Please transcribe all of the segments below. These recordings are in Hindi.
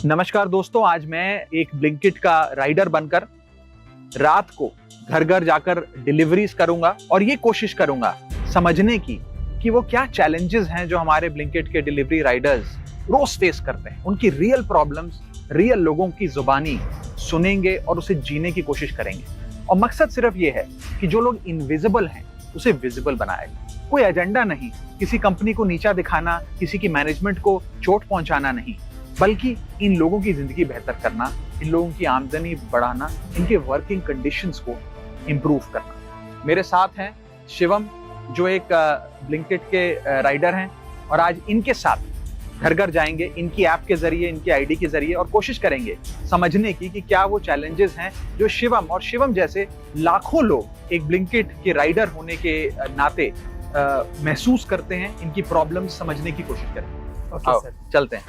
नमस्कार दोस्तों, आज मैं एक ब्लिंकिट का राइडर बनकर रात को घर घर जाकर डिलीवरीज करूंगा और ये कोशिश करूंगा समझने की कि वो क्या चैलेंजेस हैं जो हमारे ब्लिंकिट के डिलीवरी राइडर्स रोज फेस करते हैं। उनकी रियल प्रॉब्लम्स, रियल लोगों की जुबानी सुनेंगे और उसे जीने की कोशिश करेंगे। और मकसद सिर्फ ये है कि जो लोग इनविजिबल हैं उसे विजिबल बनाएगा। कोई एजेंडा नहीं, किसी कंपनी को नीचा दिखाना, किसी की मैनेजमेंट को चोट पहुंचाना नहीं, बल्कि इन लोगों की जिंदगी बेहतर करना, इन लोगों की आमदनी बढ़ाना, इनके वर्किंग कंडीशंस को इंप्रूव करना। मेरे साथ हैं शिवम, जो एक ब्लिंकिट के राइडर हैं, और आज इनके साथ घर घर जाएंगे, इनकी ऐप के जरिए, इनकी आईडी के जरिए, और कोशिश करेंगे समझने की कि क्या वो चैलेंजेस हैं जो शिवम और शिवम जैसे लाखों लोग एक ब्लिंकिट के राइडर होने के नाते महसूस करते हैं। इनकी प्रॉब्लम समझने की कोशिश करेंगे। ओके सर, चलते हैं।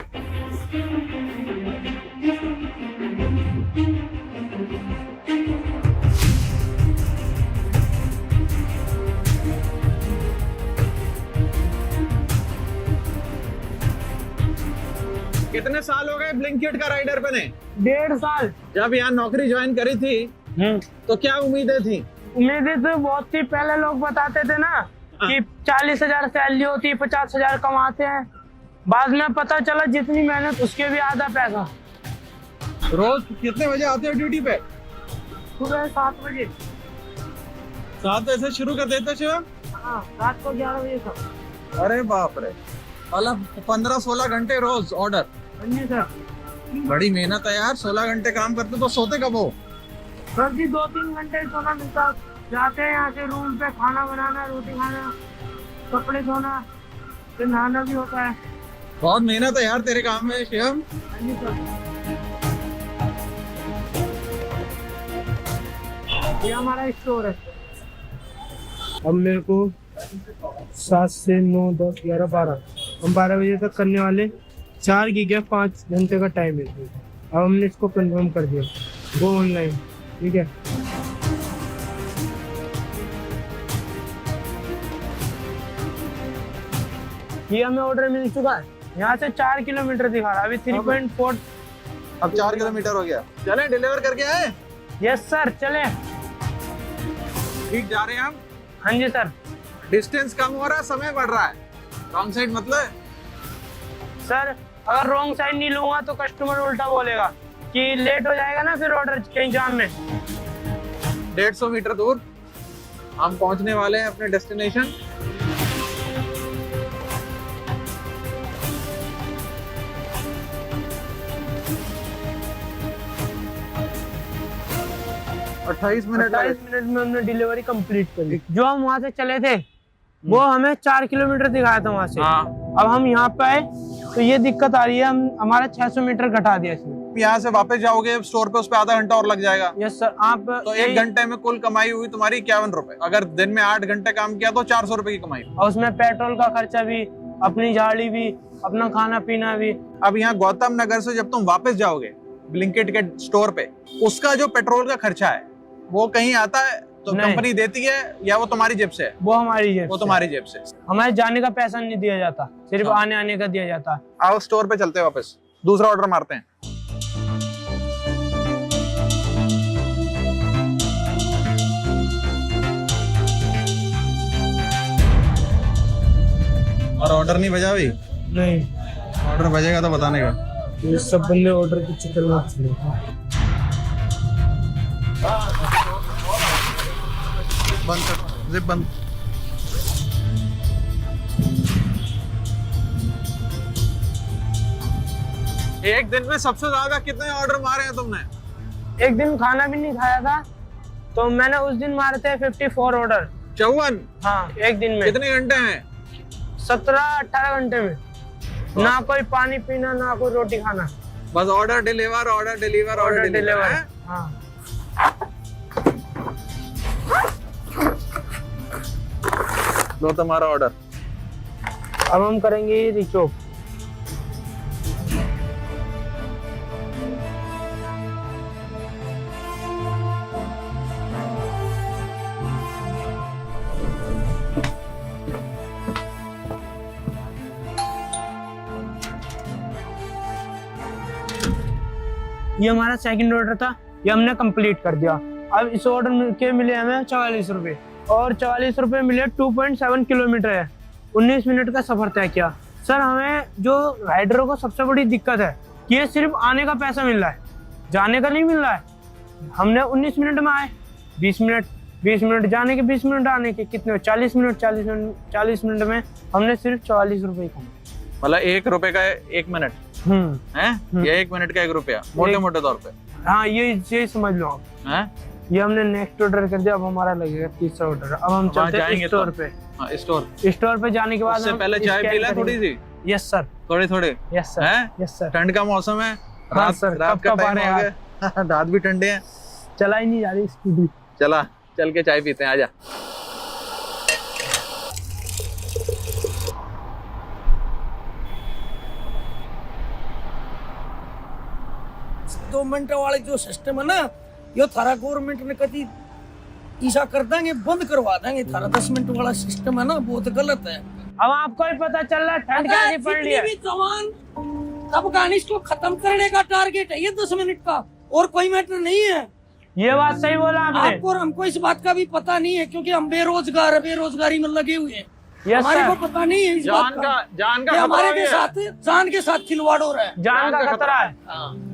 कितने साल हो गए ब्लिंकिट का राइडर बने? 1.5 साल। जब यहाँ नौकरी ज्वाइन करी थी तो क्या उम्मीदें थी? उम्मीदें तो बहुत थी। पहले लोग बताते थे ना कि 40,000 सैलरी होती है, 50,000 कमाते हैं। बाद में पता चला जितनी मेहनत उसके भी आधा पैसा। रोज कितने बजे आते हो ड्यूटी पे? सुबह 7 बजे। 7 बजे से शुरू कर देते शिवम? हाँ, रात को 11 बजे तक। अरे बाप रे, मतलब 15-16 घंटे रोज ऑर्डर। जी सर। बड़ी मेहनत है यार। 16 घंटे काम करते तो सोते कब हो? सर जी 2-3 घंटे सोना मिलता। जाते हैं यहाँ से रूम पे, खाना बनाना, रोटी खाना, कपड़े धोना, फिर नहाना भी होता है। बहुत मेहनत है यार तेरे काम में शिवम। जी सर। ये हमारा स्टोर है। अब मेरे को 7 से 9, 10, 11, 12, हम 12 बजे तक करने वाले। 4 गीग है, 5 घंटे का टाइम है। अब हमने इसको कंफर्म कर दिया, वो ऑनलाइन। ठीक है। ये हमें ऑर्डर मिल चुका है। यहाँ से 4 किलोमीटर दिखा रहा है, अभी 3.4। अब 4 किलोमीटर हो गया। चलें डिलीवर करके आए? यस सर, चले। ठीक जा रहे हैं हम? हाँ जी सर। डिस्टेंस कम हो रहा है, समय बढ़ रहा है। रॉन्ग साइड मतलब? सर अगर रॉन्ग साइड नहीं लूंगा तो कस्टमर उल्टा बोलेगा कि लेट हो जाएगा ना, फिर ऑर्डर कहीं जाम में। 150 मीटर दूर हम पहुंचने वाले हैं अपने डेस्टिनेशन। और 28 मिनट में हमने डिलीवरी कंप्लीट कर ली। जो हम वहाँ से चले थे वो हमें 4 किलोमीटर दिखाया था वहाँ से। हाँ। अब हम यहाँ पे आए तो ये दिक्कत आ रही है, हम हमारा 600 मीटर घटा दिया इसने। यहाँ से वापस जाओगे स्टोर पे, उस पे आधा घंटा और लग जाएगा। Yes sir. आप तो 1 घंटे में कुल कमाई हुई तुम्हारी 51 रुपए। अगर दिन में 8 घंटे काम किया तो 400 रुपए की कमाई। और उसमें पेट्रोल का खर्चा भी, अपनी झाड़ी भी, अपना खाना पीना भी। अब यहाँ गौतम नगर से जब तुम वापस जाओगे ब्लिंकिट के स्टोर पे, उसका जो पेट्रोल का खर्चा है वो कहीं आता है तो कंपनी देती है या वो तुम्हारी जेब से है? वो हमारी जेब। वो तुम्हारी जेब से। हमारे जाने का पैसा नहीं दिया जाता, सिर्फ आने आने का दिया जाता। आओ स्टोर पे चलते हैं, वापस दूसरा ऑर्डर मारते हैं। और ऑर्डर नहीं बजा भाई? नहीं, ऑर्डर बजेगा तो बताने का। ये सब बंदे ऑर्डर के चक्कर में बंद कर, जिप बंद। एक दिन में सबसे ज्यादा कितने ऑर्डर मारे हैं तुमने? एक दिन खाना भी नहीं खाया था तो मैंने उस दिन मारे थे 54 ऑर्डर। 54? हाँ, एक दिन में। कितने घंटे में? 17-18 घंटे में। ना कोई पानी पीना, ना कोई रोटी खाना, बस order deliver, order deliver, order deliver. हाँ। लो तुम्हारा ऑर्डर। अब हम करेंगे रिचोप। ये हमारा सेकंड ऑर्डर था, ये हमने कंप्लीट कर दिया। अब इस ऑर्डर के मिले हमें 44 रुपए, और 44 रुपए मिले 2.7 किलोमीटर है, 19 मिनट का सफर तय किया। सर हमें जो राइडरों को सबसे बड़ी दिक्कत है कि ये सिर्फ आने का पैसा मिल रहा है, जाने का नहीं मिल रहा है। हमने 19 मिनट में आए, 20 मिनट जाने के, 20 मिनट आने के, कितने 40 मिनट में हमने सिर्फ 44 रुपए कमाए। मतलब 1 रुपए का 1 मिनट है, या 1 मिनट का 1 रुपया, मोटे मोटे तौर पे। हाँ ये समझ लो आप। हैं? ये हमने नेक्स्ट ऑर्डर कर दिया, अब हमारा लगेगा तीसरा ऑर्डर। अब हम चलते हैं स्टोर पे। स्टोर पे जाने के बाद उससे पहले चाय पी लें थोड़ी सी। यस सर, थोड़ी। Yes sir, yes sir. ठंड का मौसम है, हाँ सर, रात का टाइम हो गया, रात भी ठंडे हैं, चला ही नहीं जा रही स्कूटी। चल के चाय पीते हैं, आजा। 2 मिनट वाले जो सिस्टम है ना, यो थारा गवर्नमेंट ने कभी ऐसा कर देंगे, बंद करवा देंगे। थारा 10 मिनट वाला सिस्टम है ना, बहुत गलत है। अब आपको भी पता चल रहा है ठंड कैसी पड़ रही है। भी जवान अफगानिस्तान को खत्म करने का टारगेट है ये 10 मिनट का, और कोई मैटर नहीं है। ये बात सही बोला आपने। आपको और हमको इस बात का भी पता नहीं है, क्योंकि हम बेरोजगारी में लगे हुए हैं। Yes, हमारे sir. को पता नहीं है इस बात का जान कि का हमारे खतरा के है। साथ जान के साथ खिलवाड़ हो रहा है। जान का खतरा है।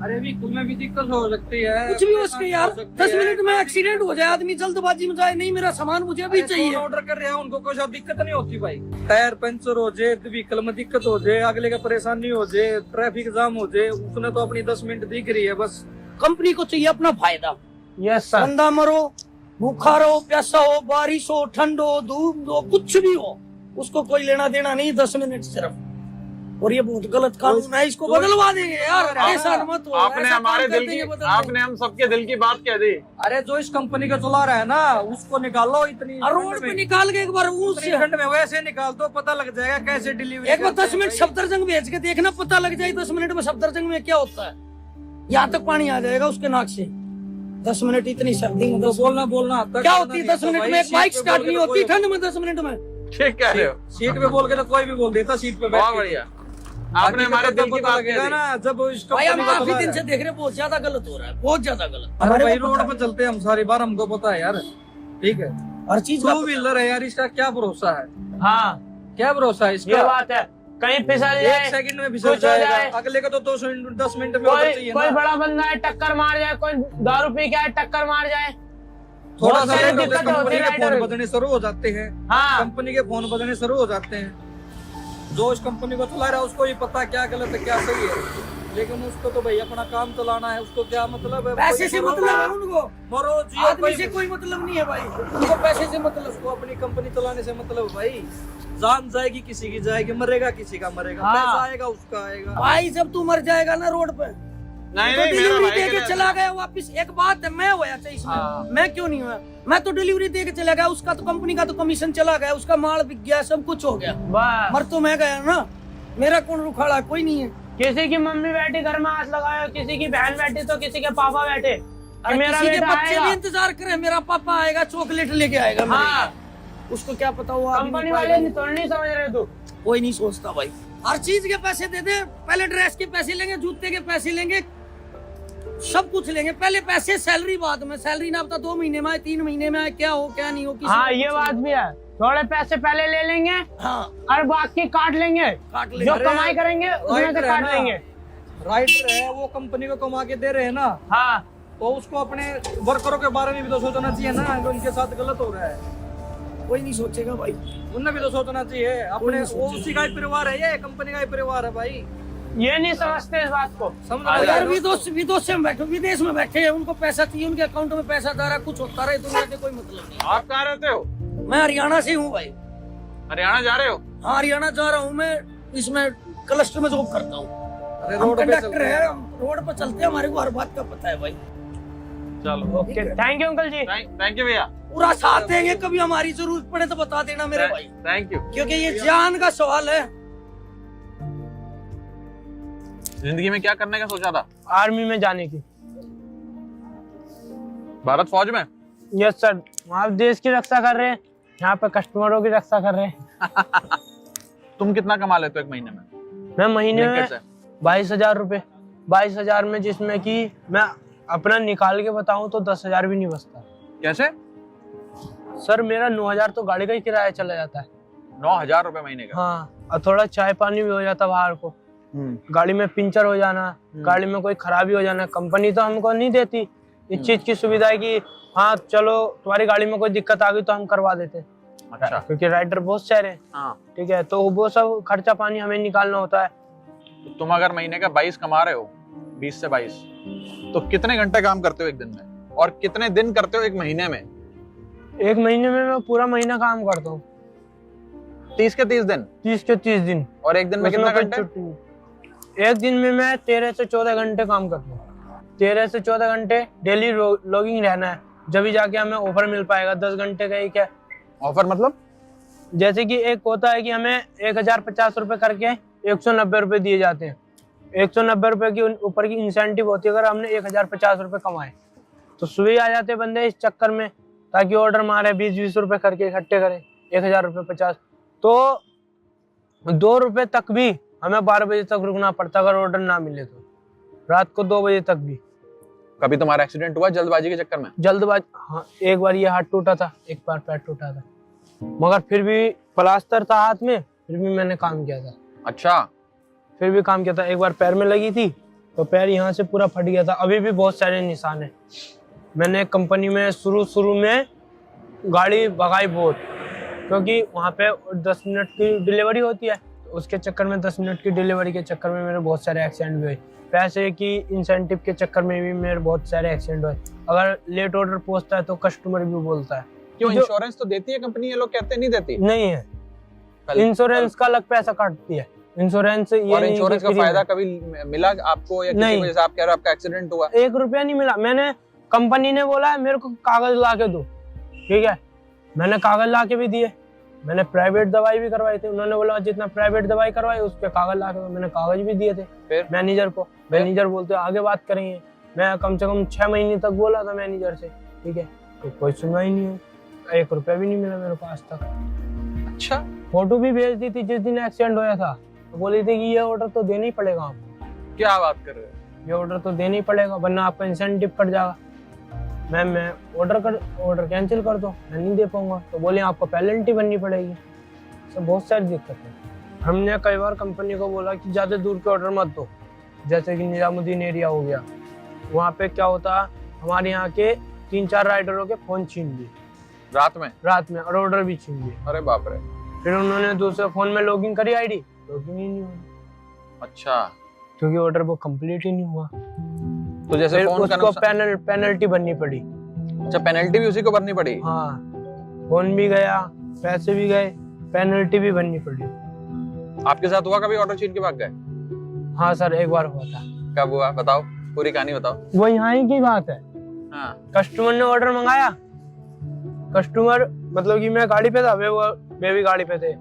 अरे भी कुल में भी दिक्कत हो सकती है, कुछ भी हो सके यार, 10 मिनट में एक्सीडेंट हो जाए, आदमी जल्दबाजी में जाए, नहीं मेरा सामान मुझे अभी चाहिए। ऑर्डर कर रहे हैं, उनको कोई दिक्कत नहीं होती भाई। टायर पंचर हो जाए, व्हीकल में दिक्कत हो जाए, अगले का परेशानी हो जाए, ट्रैफिक जाम हो जाए, उसने तो अपनी 10 मिनट दिख रही है बस। कंपनी को चाहिए अपना फायदा। Yes sir. बंदा मरो, भूखा रहो, प्यासा हो, बारिश हो, ठंड हो, धूप हो, कुछ भी हो, उसको कोई लेना देना नहीं। 10 मिनट सिर्फ। और ये बहुत गलत कानून है, इसको बदलवा देंगे यार, ऐसा मत हो। आपने हमारे दिल की, आपने हम सबके दिल की बात कह दी। अरे जो इस कंपनी का चला रहा है ना, उसको निकालो। इतनी रोड पे निकाल के एक बार उससे ठंड में वैसे निकाल दो, पता लग जाएगा कैसे डिलीवरी। एक बार 10 मिनट सफदरजंग भेज के देखना, पता लग जाए 10 मिनट में सफदरजंग में क्या होता है। यहाँ तक पानी आ जाएगा उसके नाक से। 10 मिनट इतनी सर्दी में तो बोलना क्या होती है 10 मिनट में? एक बाइक स्टार्ट नहीं होती ठंड में 10 मिनट में। ठीक कह रहे हो। सीट पे बोल के तो कोई भी बोल देता, सीट पे बहुत बढ़िया, आपने हमारे दिल की बात कह दी ना। जब इस भाई हम कंपनी का काफी चला दिन रहा से है। देख रहे, बहुत ज्यादा गलत हो रहा है, बहुत ज्यादा गलत। अरे भाई को रोड पता पे चलते हैं हम सारी बार, हमको पता है यार। ठीक है, हर चीज का 2 व्हीलर है यार, इसका क्या भरोसा है? हाँ क्या भरोसा है ये इसका? बात है, कहीं फिसल 1 जाए, सेकंड में फिसल कुछ हो जाए। जाएगा, अगले का तो 10 मिनट में ऑर्डर चाहिए कोई ना। बड़ा बंदा है टक्कर मार जाए, कोई दारू पी के आए टक्कर मार जाए, थोड़ा बहुत सा सारी लेट होते दिक्कत होती कंपनी है के फोन राइडर। बजने शुरू हो जाते हैं। हाँ कंपनी के फोन बजने शुरू हो जाते हैं। जो इस कंपनी को चला रहा है उसको ही पता क्या गलत है क्या सही है, लेकिन उसको तो भाई अपना काम चलाना है। उसको क्या मतलब है? पैसे से कोई मतलब है उनको, मरो जियो, आदमी से कोई मतलब नहीं है भाई, उनको पैसे से मतलब। उसको अपनी कंपनी चलाने से मतलब है भाई। जान जाएगी किसी की जाएगी, मरेगा किसी का मरेगा, हाँ। पैसा आएगा उसका आएगा। भाई जब तू मर जाएगा ना रोड पे, नहीं तो नहीं, मेरा डिलीवरी भाई दे के के लिए- चला गया वापिस। एक बात है, मैं होया था इसमें, हाँ। मैं क्यों नहीं हुआ? मैं तो डिलीवरी दे के चला गया, उसका तो कंपनी का तो कमीशन चला गया, उसका माल बिक गया, सब कुछ हो गया, बस। मर तो मैं गया ना। मेरा कौन रुखाड़ा? कोई नहीं है। किसी की मम्मी बैठी घर में हाथ लगाए, किसी की बहन बैठी तो किसी के पापा बैठे, और मेरा किसी के बेटा बच्चे भी आएगा। इंतजार करे, मेरा पापा आएगा चॉकलेट लेके आएगा मेरे हाँ। लिए। उसको क्या पता हुआ कंपनी वाले नहीं तो नहीं समझ रहे तू। कोई नहीं सोचता भाई। हर चीज के पैसे दे दे, पहले ड्रेस के पैसे लेंगे, जूते के पैसे लेंगे, सब कुछ लेंगे। पहले पैसे, सैलरी बाद में। सैलरी ना बता 2 महीने में आए, 3 महीने में आए, क्या हो क्या नहीं हो किसी हाँ को ये कुछ बात नहीं। भी है, थोड़े पैसे पहले ले लेंगे हाँ और बाकी काट लेंगे, काट ले। जो अरे, कमाई करेंगे उसमें से राइटर है काट ना। लेंगे। राइटर है वो, कंपनी को कमा के दे रहे हैं ना, हाँ तो उसको अपने वर्करों के बारे में भी तो सोचना चाहिए ना, जो उनके साथ गलत हो रहा है। कोई नहीं सोचेगा भाई। उन्हें भी तो सोचना चाहिए अपने। नहीं वो सोचेगा। उसी का ही परिवार है, ये कंपनी का ही परिवार है भाई। ये नहीं समझते इस बात को। समझ और रहे यार हो? विदेश में बैठे, विदेश में बैठे हैं, उनको पैसा चाहिए, उनके अकाउंट में पैसा जा रहा है, कुछ होता रहे, दुनिया से कोई मतलब नहीं। आप कहाँ रहते हो? मैं हरियाणा से हूँ भाई। हरियाणा जा रहे हो? हाँ हरियाणा जा रहा हूँ मैं, इसमें क्लस्टर में जॉब करता हूँ। अरे हम रोड पे कंडक्टर चलते है, हैं। हम रोड पर चलते हैं, हमारे को हर बात का पता है भाई। चलो, okay thank you uncle ji. Thank you भैया, पूरा साथ देंगे, कभी हमारी जरूरत पड़े तो बता देना मेरे भाई, थैंक यू। क्योंकि ये जान का सवाल है। जिंदगी में क्या करने का सोचा था? आर्मी में जाने की। भारत फौज में? यस सर, आप देश की रक्षा कर रहे हैं, यहाँ पे कस्टमरों की रक्षा कर रहे हैं। तुम कितना कमा लेते हो एक महीने में? मैं महीने में ब्लिंकिट से? 22,000 रुपए 22,000 में, जिसमें कि मैं अपना निकाल के बताऊं तो 10,000 भी नहीं बचता। कैसे? सर मेरा 9,000 तो गाड़ी का ही किराया चला जाता है। 9,000 रुपए महीने का? हाँ, और थोड़ा चाय पानी भी हो जाता बाहर को, गाड़ी में पंचर हो जाना, गाड़ी में कोई खराबी हो जाना, कंपनी तो हमको नहीं देती इस चीज की सुविधा है कि हाँ चलो तुम्हारी गाड़ी में कोई दिक्कत आ गई तो हम करवा देते। अच्छा। क्योंकि राइडर बहुत सारे हैं। हाँ। ठीक है, तो वो सब खर्चा पानी हमें निकालना होता है। तो तुम अगर महीने का 22 कमा रहे हो, 20 से 22, तो कितने घंटे काम करते हो एक दिन में, और कितने दिन करते हो एक महीने में? एक महीने में मैं पूरा महीना काम करता हूँ। 30 के 30 दिन? 30 के 30 दिन। और एक दिन में कितना घंटे? एक दिन में मैं 13 से 14 घंटे काम करता हूँ। 13 से 14 घंटे डेली लॉगिंग रहना है, जब भी जाके हमें ऑफर मिल पाएगा। 10 घंटे का ही क्या ऑफर मतलब? जैसे कि एक होता है कि हमें 1050 रुपए करके 190 रुपए दिए जाते हैं। 190 रुपए की ऊपर की इंसेंटिव होती है अगर हमने 1050 रुपए कमाए। तो सुबह आ जाते बंदे इस चक्कर में ताकि ऑर्डर मारे, 20-20 रुपए करके इकट्ठे करें, 1000 रुपए 50। तो 2 रुपए तक भी हमें 12 बजे तक रुकना पड़ता अगर ऑर्डर ना मिले तो, रात को 2 बजे तक भी। कभी तुम्हारा एक्सीडेंट हुआ जल्दबाजी के चक्कर में? जल्दबाजी, हाँ, एक बार ये हाथ टूटा था, एक बार पैर टूटा था, मगर फिर भी प्लास्टर था हाथ में, फिर भी मैंने काम किया था। अच्छा। फिर भी काम किया था। एक बार पैर में लगी थी तो पैर यहाँ से पूरा फट गया था। अभी भी बहुत सारे निशान हैं। मैंने कंपनी में शुरू में गाड़ी भगाई बहुत, क्योंकि वहाँ पे 10 मिनट की डिलीवरी होती है, तो उसके चक्कर में 10 मिनट की डिलीवरी के चक्कर में मेरे बहुत सारे एक्सीडेंट भी हुए। पैसे की इंसेंटिव के चक्कर में भी मेरे बहुत सारे एक्सीडेंट हुए। अगर लेट ऑर्डर पहुँचता है तो कस्टमर भी बोलता है। क्यों, इंश्योरेंस तो देती है कंपनी? ये लोग कहते नहीं देती? नहीं है, इंश्योरेंस का अलग पैसा काटती है। इंश्योरेंस और इंश्योरेंस का फायदा कभी मिला आपको, या किसी वजह से आप कह रहे हो आपका एक्सीडेंट हुआ? 1 रुपया नहीं मिला। मैंने, कंपनी ने बोला है मेरे को कागज ला के दो, ठीक है, मैंने कागज ला के भी दिए। मैंने प्राइवेट दवाई भी करवाई थी, उन्होंने बोला जितना प्राइवेट दवाई करवाई उस पे कागज ला के दो, मैंने कागज भी दिए थे। फिर मैनेजर को, मैनेजर बोलते आगे बात करेंगे। मैं कम से कम 6 महीने तक बोला था मैनेजर से, ठीक है, तो कोई सुनवाई नहीं हुई। 1 रुपया भी नहीं मिला मेरे को आज तक। अच्छा। फोटो भी भेज दी थी जिस दिन एक्सीडेंट हुआ था, तो बोली थी कि ये ऑर्डर तो देना ही पड़ेगा आपको। क्या बात कर रहे हो? ये ऑर्डर तो देना ही पड़ेगा वरना आपका इंसेंटिव कट जाएगा। मैं ऑर्डर कैंसिल कर दो, मैं नहीं दे पाऊंगा। तो बोले आपको पेनल्टी भरनी पड़ेगी। सब बहुत सारी दिक्कत है। हमने कई बार कंपनी को बोला कि ज्यादा दूर के ऑर्डर मत दो, जैसे कि निजामुद्दीन एरिया हो गया, वहाँ पे क्या होता, हमारे यहाँ के 3-4 राइडरों के फोन छीन लिए रात में और ऑर्डर भी छीन लिए। अरे बाप रे। फिर उन्होंने दूसरे फोन में लॉगिन करी आईडी, लॉगिन ही नहीं हुआ। अच्छा। क्योंकि ऑर्डर वो कंप्लीट ही नहीं हुआ, तो जैसे फोन उसको पेनल्टी भरनी पड़ी। अच्छा, पेनल्टी भी उसी को भरनी पड़ी? हाँ, फोन भी गया, पैसे भी गए, पेनल्टी भी भरनी पड़ी। आपके साथ हुआ कभी ऑर्डर छीन के भाग गए? हाँ सर, एक बार हुआ था। कब हुआ, बताओ, पूरी कहानी बताओ। वो यहाँ ही की बात है। हाँ। कस्टमर ने ऑर्डर मंगाया, कस्टमर मतलब कि मैं गाड़ी पे था, वे भी गाड़ी पे थे,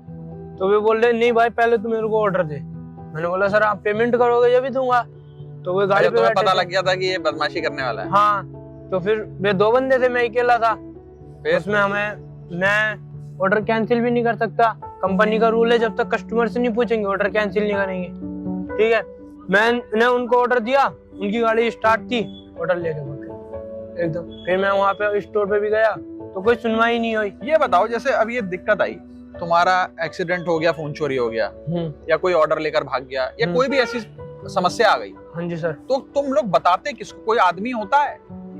तो वे बोल रहे नहीं भाई पहले तू मेरे को ऑर्डर दे। मैंने बोला सर आप पेमेंट करोगे जब भी दूंगा। तो वो गाड़ी पे पता लग गया था कि ये बदमाशी करने वाला है। हाँ, तो फिर वे 2 बंदे थे, मैं अकेला था। उसमें मैं ऑर्डर कैंसिल भी नहीं कर सकता। कंपनी का रूल है जब तक कस्टमर से नहीं पूछेंगे ऑर्डर कैंसिल नहीं करेंगे, ठीक है। मैंने उनको ऑर्डर दिया, उनकी गाड़ी स्टार्ट थी, ऑर्डर लेके भाग एकदम। फिर मैं वहाँ पे स्टोर पे भी गया तो कोई सुनवाई नहीं हुई। ये बताओ, जैसे अब ये दिक्कत आई, तुम्हारा एक्सीडेंट हो गया, फोन चोरी हो गया, या कोई ऑर्डर लेकर भाग गया, या कोई भी ऐसी समस्या आ गई, हाँ जी सर, तो तुम लोग बताते किसको? कोई आदमी होता है,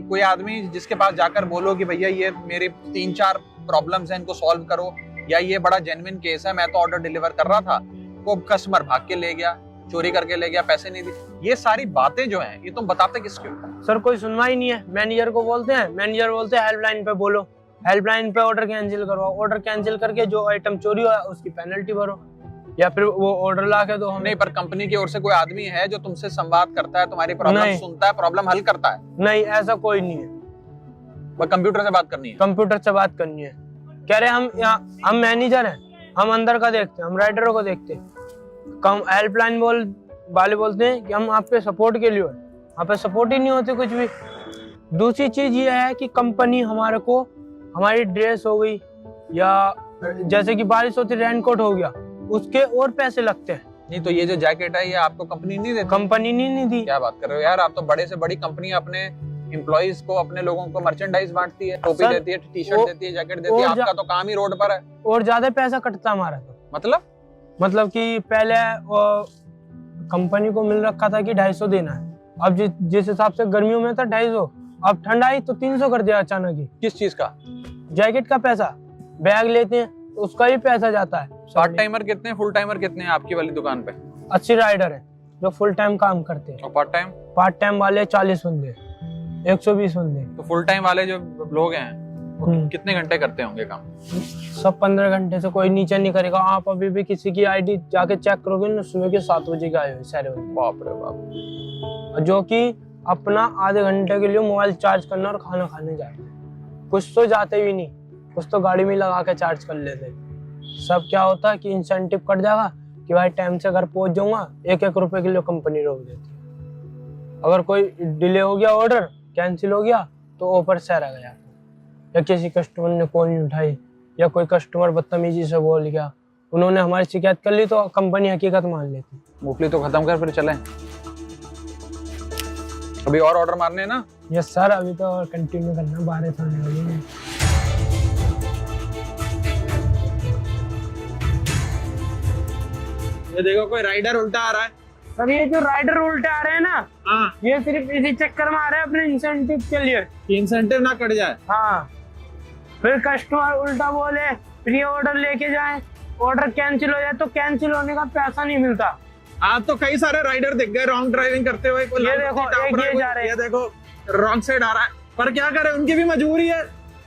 कोई आदमी जिसके पास जाकर बोलो कि भैया ये मेरे 3-4 प्रॉब्लम्स हैं, इनको सॉल्व करो, या ये बड़ा जेन्युइन केस है, मैं तो ऑर्डर डिलीवर कर रहा था, वो कस्टमर भाग के ले गया, चोरी करके ले गया, पैसे नहीं दिए, ये सारी बातें जो हैं ये तुम बताते किसके हो? सर कोई सुनवाई नहीं है। मैनेजर को बोलते हैं, मैनेजर बोलते हैं हेल्पलाइन पे बोलो, हेल्पलाइन पे ऑर्डर कैंसिल करवाओ, ऑर्डर कैंसिल करके जो आइटम चोरी हुआ उसकी पेनल्टी भरो, या फिर वो ऑर्डर ला के दो हमें। नहीं, पर कंपनी की ओर से कोई आदमी है जो तुमसे संवाद करता है, तुम्हारी प्रॉब्लम सुनता है, प्रॉब्लम हल करता है? नहीं, ऐसा कोई नहीं है। वो कंप्यूटर से बात करनी है? कंप्यूटर से बात करनी है। कह रहे हम मैनेजर हैं, हम अंदर का देखते हैं, हम राइडरों को देखते हैं। कम हेल्पलाइन वाले बोलते हैं कि हम आपके सपोर्ट के लिए, वहाँ पे सपोर्ट ही नहीं होती कुछ भी। दूसरी चीज ये है कि कंपनी हमारे को, हमारी ड्रेस हो गई, या जैसे कि बारिश होती रेनकोट हो गया, उसके और पैसे लगते हैं। नहीं तो ये जो जैकेट है ये आपको कंपनी नहीं देती? कंपनी नहीं दी। क्या बात कर रहे हो यार, आप तो बड़े से बड़ी कंपनी अपने एम्प्लॉइज को, अपने लोगों को मर्चेंडाइज बांटती है, टोपी देती है, टी शर्ट देती है, जैकेट देती है, आपका तो काम ही रोड पर है। और ज्यादा पैसा कटता हमारा तो। मतलब कि पहले कंपनी को मिल रखा था कि 250 देना है, अब जिस हिसाब से गर्मियों में था 250, अब ठंड आई तो 300 कर दिया अचानक ही। किस चीज का? जैकेट का पैसा। बैग लेते हैं तो उसका भी पैसा जाता है। पार्ट टाइमर कितने, फुल टाइमर कितने हैं आपकी वाली दुकान पे? 80 राइडर है जो फुल टाइम काम करते हैं। और पार्ट टाइम? पार्ट टाइम वाले 40 बंदे, 120 बंदे। तो फुल टाइम वाले जो लोग हैं वो कितने घंटे करते होंगे काम? सब 15 घंटे से कोई नीचे नहीं करेगा। आप अभी भी किसी की आईडी जाके चेक करोगे ना, सुबह के 7 बजे का आए हुए सारे बंदे। बाप रे बाप। जो कि अपना आधे घंटे के लिए मोबाइल चार्ज करना और खाना खाने जाते हैं। कुछ तो जाते भी नहीं, कुछ तो गाड़ी में लगा के चार्ज कर लेते। सब क्या होता है कि इंसेंटिव कट जाएगा कि भाई टाइम से घर पहुंच जाऊंगा, 1-1 रुपए के लिए कंपनी रोक देती है। अगर कोई डिले हो गया, ऑर्डर कैंसिल हो गया तो ऊपर से रह गया, या किसी कस्टमर ने कॉल नहीं उठाई, या कोई कस्टमर बदतमीजी से बोल गया, उन्होंने हमारी शिकायत कर ली तो कंपनी हकीकत मान लेती। मूंगफली तो खत्म कर, फिर चलें। अभी और ऑर्डर मारने हैं ना? यस सर, अभी तो कंटिन्यू करना, 12 थाने वाली है। ये देखो कोई राइडर उल्टा आ रहा है। सर ये जो राइडर उल्टे आ रहे हैं ना, हाँ, ये सिर्फ इसी चक्कर में आ रहे हैं अपने इंसेंटिव के लिए, इंसेंटिव ना कट जाए। हाँ, फिर कस्टमर उल्टा बोले, फिर ये ऑर्डर लेके जाए, ऑर्डर कैंसिल हो जाए तो कैंसिल होने का पैसा नहीं मिलता। आज तो कई सारे राइडर दिख गए रॉन्ग ड्राइविंग करते हुए। ये देखो एक ये जा रहे हैं, ये देखो रॉन्ग साइड आ रहा है, पर क्या करे, उनकी भी मजबूरी है।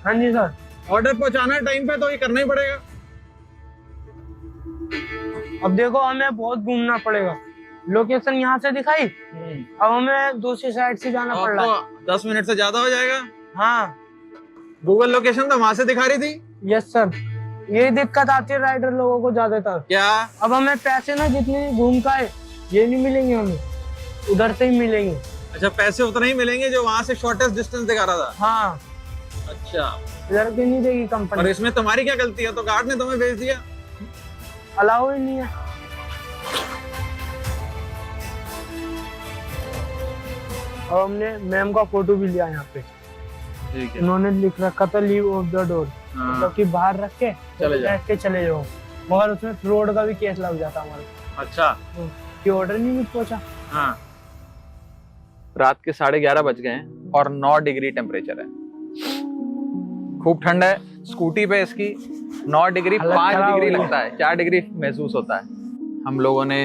हाँ जी सर, ऑर्डर पहुंचाना है टाइम पे तो ये करना ही पड़ेगा। अब देखो हमें बहुत घूमना पड़ेगा। लोकेशन यहाँ से दिखाई, अब हमें दूसरी साइड से जाना पड़ रहा है। तो 10 मिनट से ज्यादा हो जाएगा। हाँ, गूगल लोकेशन तो वहां से दिखा रही थी। यस सर, ये दिक्कत आती है राइडर लोगों को ज्यादातर। क्या? अब हमें पैसे ना जितने घूम का है ये नहीं मिलेंगे, हमें उधर से ही मिलेंगे। अच्छा, पैसे उतने ही मिलेंगे जो वहां से शॉर्टेस्ट डिस्टेंस दिखा रहा था। हाँ, अच्छा, इधर की नहीं देगी कंपनी। और इसमें तुम्हारी क्या गलती है? तो गार्ड ने तुम्हें भेज दिया। अलाउ ही नहीं है। और हमने मैम का फोटो भी लिया यहाँ पे। ठीक है। उन्होंने लिख रखा था लीव ऑफ द डोर, मतलब कि बाहर रख के बैठ के चले जाओ, मगर उसमें फ्रॉड का भी केस लग जाता हमारे। अच्छा, कि ऑर्डर नहीं पहुंचा। हाँ। रात के 11:30 बज गए हैं और 9 डिग्री टेम्परेचर है। खूब ठंड है। स्कूटी पे इसकी 9 डिग्री 5 डिग्री लगता है, 4 डिग्री महसूस होता है। हम लोगों ने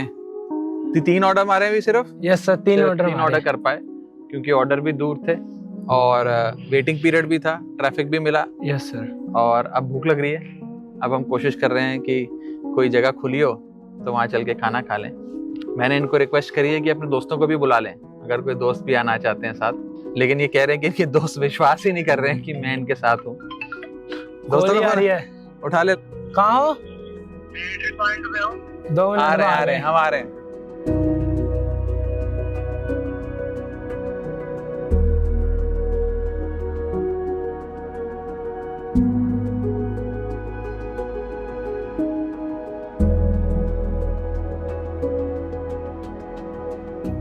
3 ऑर्डर मारे भी सिर्फ। यस सर, 3 ऑर्डर कर पाए क्योंकि ऑर्डर भी दूर थे और वेटिंग पीरियड भी था, ट्रैफिक भी मिला। Yes sir. और अब भूख लग रही है। अब हम कोशिश कर रहे हैं कि कोई जगह खुली हो तो वहाँ चल के खाना खा लें। मैंने इनको रिक्वेस्ट करी है कि अपने दोस्तों को भी बुला लें, अगर कोई दोस्त भी आना चाहते हैं साथ। लेकिन ये कह रहे हैं कि इनके दोस्त विश्वास ही नहीं कर रहे हैं कि मैं इनके साथ हूँ। दोस्तों को उठा ले। कहाँ हो? 2 मिनट आ रहे हैं, हम आ रहे हैं।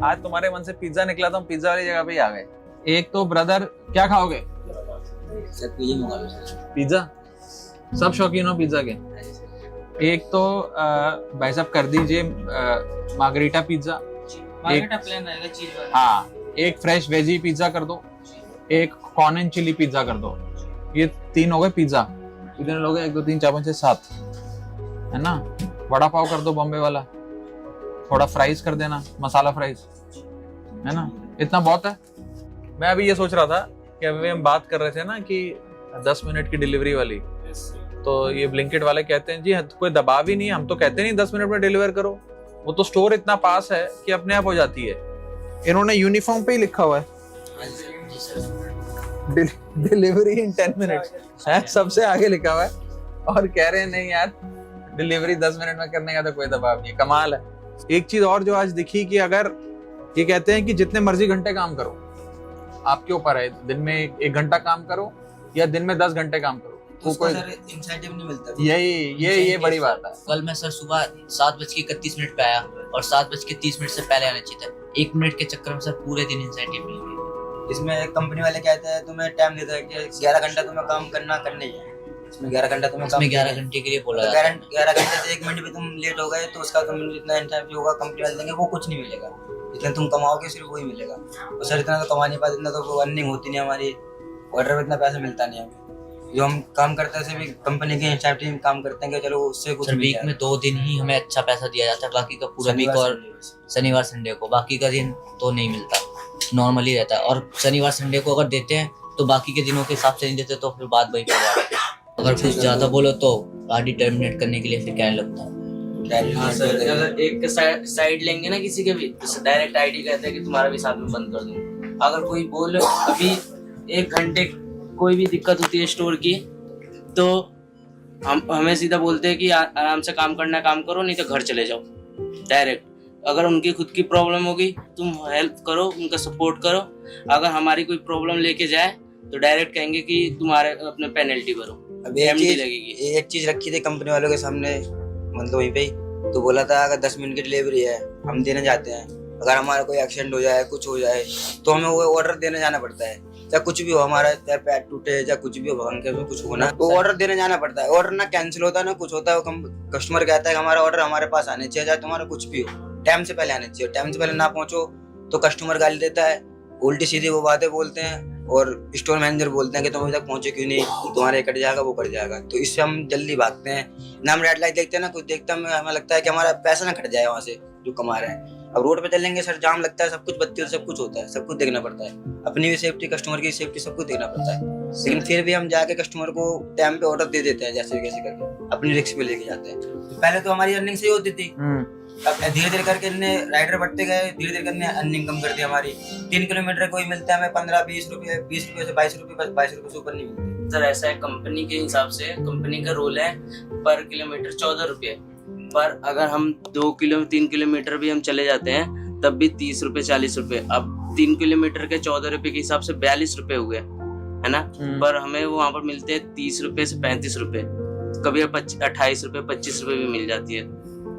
आज तुम्हारे मन से पिज्जा निकला तो हम पिज्जा वाली जगह पे ही आ गए। एक तो ब्रदर क्या खाओगे? पिज्जा? सब शौकीन हो पिज्जा के? एक तो भाई साहब कर दीजिए मार्गरीटा पिज्जा। मार्गरीटा प्लेन रहेगा, चीज वाला। हाँ, एक फ्रेश वेजी पिज्जा कर दो, एक कॉर्न एंड चिली पिज्जा कर दो। ये 3 हो गए पिज्जा। कितने लोग हैं? 1 2 3 4 5 6 7 है ना। वड़ा पाव कर दो बॉम्बे वाला, थोड़ा फ्राइज कर देना, मसाला फ्राइज, है ना। इतना बहुत है। मैं अभी ये सोच रहा था कि अभी हम बात कर रहे थे ना कि 10 मिनट की डिलीवरी वाली, तो ये ब्लिंकिट वाले कहते हैं जी कोई दबाव ही नहीं है, हम तो कहते नहीं 10 मिनट में डिलीवर करो। वो तो स्टोर इतना पास है कि अपने आप हो जाती है। इन्होंने यूनिफॉर्म पे ही लिखा हुआ है डिलीवरी इन 10 मिनट्स है, सबसे आगे लिखा हुआ है। और कह रहे हैं नहीं यार डिलीवरी 10 मिनट में करने का तो कोई दबाव नहीं। कमाल है। एक चीज और जो आज दिखी कि अगर ये कहते हैं कि जितने मर्जी घंटे काम करो, आपके ऊपर है, दिन में 1 घंटा काम करो या दिन में 10 घंटे काम करो, तो उसका कोई सर इंसेंटिव नहीं मिलता। ये बड़ी बात है। कल मैं सर सुबह 7:31 पे आया और 7:30 से पहले आना चाहिए था। 1 मिनट के चक्कर में सर पूरे दिन इंसेंटिव मिल गई। इसमें कंपनी वाले कहते हैं तुम्हें टाइम देता है कि 11 घंटा तुम्हें काम करना ही है। इसमें 11 घंटा तुम्हें काम 11 घंटे के लिए बोला जाता है। 11 घंटे से 1 मिनट भी तुम लेट हो गए तो उसका तुम जितना इंसेंटिव होगा कंपनी वाले देंगे वो कुछ नहीं मिलेगा। जितना तुम कमाओगे सिर्फ वही मिलेगा। और सर इतना तो कमा नहीं पाते, इतना तो अर्निंग होती नहीं हमारी, ऑर्डर में इतना पैसा मिलता नहीं हमें। जो हम काम करते हैं भी कंपनी के इंसेंटिव में काम करते हैं कि चलो उससे कुछ सर वीक में 2 दिन ही हमें अच्छा पैसा दिया जाता है, बाकी का पूरा वीक और शनिवार संडे को, बाकी का दिन तो नहीं मिलता, नॉर्मली रहता है। और शनिवार संडे को अगर देते हैं तो बाकी के दिनों के हिसाब से नहीं देते तो फिर बात वही पड़ जाती है। अगर कुछ ज्यादा बोलो तो गाड़ी टर्मिनेट करने के लिए फिर कहने लगता है। हाँ सर, अगर एक के साइड लेंगे ना किसी के भी तो डायरेक्ट आईडी कहते हैं कि तुम्हारा भी साथ में बंद कर दूँ। अगर कोई बोल अभी 1 घंटे कोई भी दिक्कत होती है स्टोर की तो हमें सीधा बोलते हैं कि आराम से काम करना है काम करो, नहीं तो घर चले जाओ डायरेक्ट। अगर उनकी खुद की प्रॉब्लम होगी तुम हेल्प करो, उनका सपोर्ट करो। अगर हमारी कोई प्रॉब्लम लेके जाए तो डायरेक्ट कहेंगे कि तुम्हारे अपने पेनल्टी भरो, अब लगेगी। एक चीज रखी थी कंपनी वालों के सामने, मतलब वहीं पे ही तो बोला था अगर 10 मिनट की डिलीवरी है हम देने जाते हैं, अगर हमारा कोई एक्सीडेंट हो जाए कुछ हो जाए तो हमें वो ऑर्डर देने जाना पड़ता है। चाहे कुछ भी हो, हमारा चाहे पैर टूटे चाहे कुछ भी हो, भगवान के कुछ होना तो ऑर्डर देने जाना पड़ता है। ऑर्डर ना कैंसिल होता है ना कुछ होता है, कस्टमर कहता है कि हमारा ऑर्डर हमारे पास आने चाहिए, चाहे तुम्हारा कुछ भी हो टाइम से पहले आने चाहिए। टाइम से पहले ना पहुंचो तो कस्टमर गाली देता है, उल्टी सीधी वो बातें बोलते हैं और स्टोर मैनेजर बोलते हैं कि तुम अभी तक पहुंचे क्यों नहीं, तुम्हारे कट जाएगा वो कट जाएगा। तो इससे हम जल्दी भागते हैं ना, हम रेड लाइट देखते हैं ना कुछ देखते हैं, हमें लगता है कि हमारा पैसा ना कट जाए वहाँ से जो कमा रहे हैं। अब रोड पे चलेंगे सर जाम लगता है, सब कुछ बत्ती सब कुछ होता है, सब कुछ देखना पड़ता है, अपनी भी सेफ्टी कस्टमर की सेफ्टी सब कुछ देखना पड़ता है। लेकिन फिर भी हम जाके कस्टमर को टाइम पे ऑर्डर दे देते हैं जैसे कैसे करके, अपनी रिस्क पे लेके जाते हैं। पहले तो हमारी अर्निंग सही होती थी, अब धीरे धीरे करके राइडर बढ़ते गए, धीरे धीरे करके अर्निंग कम कर दी हमारी। 3 किलोमीटर कोई मिलता है हमें 15-20 रुपए, 20 रुपए से 22 रुपए, बस 22 रुपए से ऊपर नहीं मिलते। सर ऐसा है कंपनी के हिसाब से, कंपनी का रूल है पर किलोमीटर 14 रुपये, पर अगर हम 3 किलोमीटर भी हम चले जाते हैं तब भी 30 रुपए 40 रुपए। अब 3 किलोमीटर के 14 रुपए के हिसाब से 42 रुपए हुए है ना, पर हमें वहाँ पर मिलते हैं 30 रुपए से 35 रुपए, कभी 28 रुपए 25 रुपए भी मिल जाती है।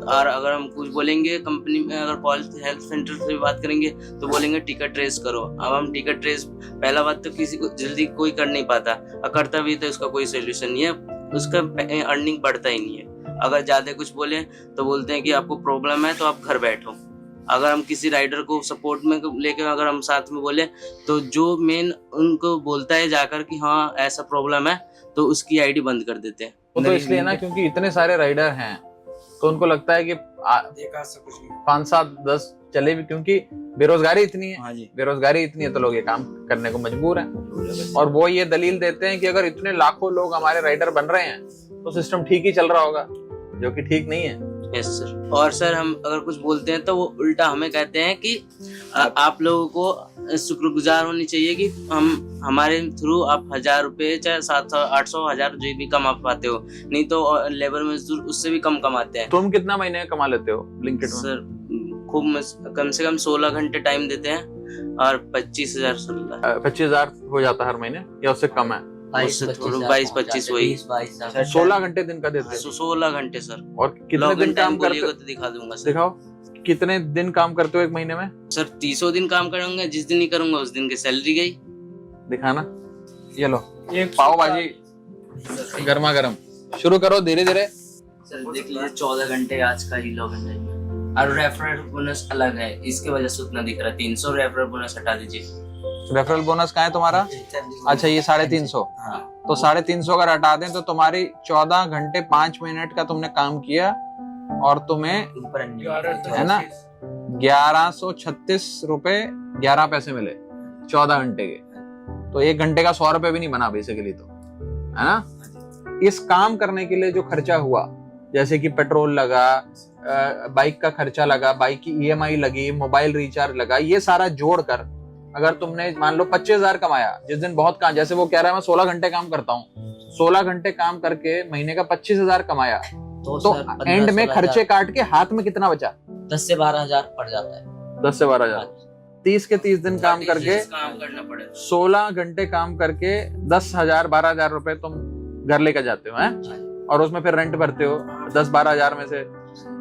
और अगर हम कुछ बोलेंगे कंपनी में, अगर हेल्थ सेंटर से भी बात करेंगे तो बोलेंगे टिकट ट्रेस करो। अब हम टिकट ट्रेस, पहला बात तो किसी को जल्दी कोई कर नहीं पाता, और करता भी तो उसका कोई सोल्यूशन नहीं है, उसका अर्निंग बढ़ता ही नहीं है। अगर ज्यादा कुछ बोले तो बोलते हैं कि आपको प्रॉब्लम है तो आप घर बैठो। अगर हम किसी राइडर को सपोर्ट में लेकर अगर हम साथ में बोले तो जो मेन उनको बोलता है जाकर कि हाँ ऐसा प्रॉब्लम है तो उसकी आईडी बंद कर देते हैं। वो तो इसलिए ना क्योंकि इतने सारे राइडर हैं तो उनको लगता है कि 5-7-10 चले भी, क्योंकि बेरोजगारी इतनी है। हाँ जी, बेरोजगारी इतनी है तो लोग ये काम करने को मजबूर हैं। और वो ये दलील देते हैं कि अगर इतने लाखों लोग हमारे राइडर बन रहे हैं तो सिस्टम ठीक ही चल रहा होगा, जो कि ठीक नहीं है। Yes sir. और सर हम अगर कुछ बोलते हैं तो वो उल्टा हमें कहते हैं कि आप लोगों को शुक्रगुजार होनी चाहिए कि हम हमारे थ्रू आप 1000 रुपए चाहे 700-800-1000 जो भी कमा पाते हो, नहीं तो लेबर मजदूर उससे भी कम कमाते हैं। तुम कितना महीने में कमा लेते हो ब्लिंकिट में? सर खूब कम से कम 16 घंटे टाइम देते हैं और 25,000 25,000 हो जाता है हर महीने या उससे कम है? 22-25 वही 16 घंटे दिन का देते हैं? 16 घंटे सर। और कितने दिन काम करते हो? तो दिखा दूंगा सर। दिखाओ कितने दिन काम करते हो एक महीने में? सर 30 दिन काम करूंगा, जिस दिन नहीं करूंगा उस दिन की सैलरी गई। दिखाना, ये लो पाव भाजी गर्मा गर्म। शुरू करो धीरे धीरे। सर देख लीजिए 14 घंटे आज का ही लॉगिन है और रेफरल बोनस अलग है, इसके वजह से उतना दिख रहा है। 300 रेफरल बोनस हटा दीजिए। रेफरल बोनस कहाँ है तुम्हारा? अच्छा ये 350। हाँ। तो 350 अगर हटा दें तो तुम्हारी 14 घंटे 5 मिनट का तुमने काम किया और तुम्हें है ना 1136 रुपए 11 पैसे मिले 14 घंटे के। तो 1 घंटे का 100 रुपए भी नहीं बना बेसिकली, तो है ना। इस काम करने के लिए जो खर्चा हुआ, जैसे कि पेट्रोल लगा, बाइक का खर्चा लगा, बाइक की EMI लगी, मोबाइल रिचार्ज लगा, ये सारा जोड़कर अगर तुमने मान लो 25,000 कमाया, जिस दिन बहुत काम, जैसे वो कह रहा है मैं 16 घंटे काम करता हूँ, 16 घंटे काम करके महीने का 25,000 कमाया, तो एंड में खर्चे काट के हाथ में कितना बचा? 10 से 12,000 पड़ जाता है। 10 से 12,000। 30 के 30 दिन काम करके काम करना पड़ेगा। 16 घंटे काम करके 10,000 12,000 रुपए तुम घर लेकर जाते हो हैं, और उसमें फिर रेंट भरते हो 10-12 हजार में से,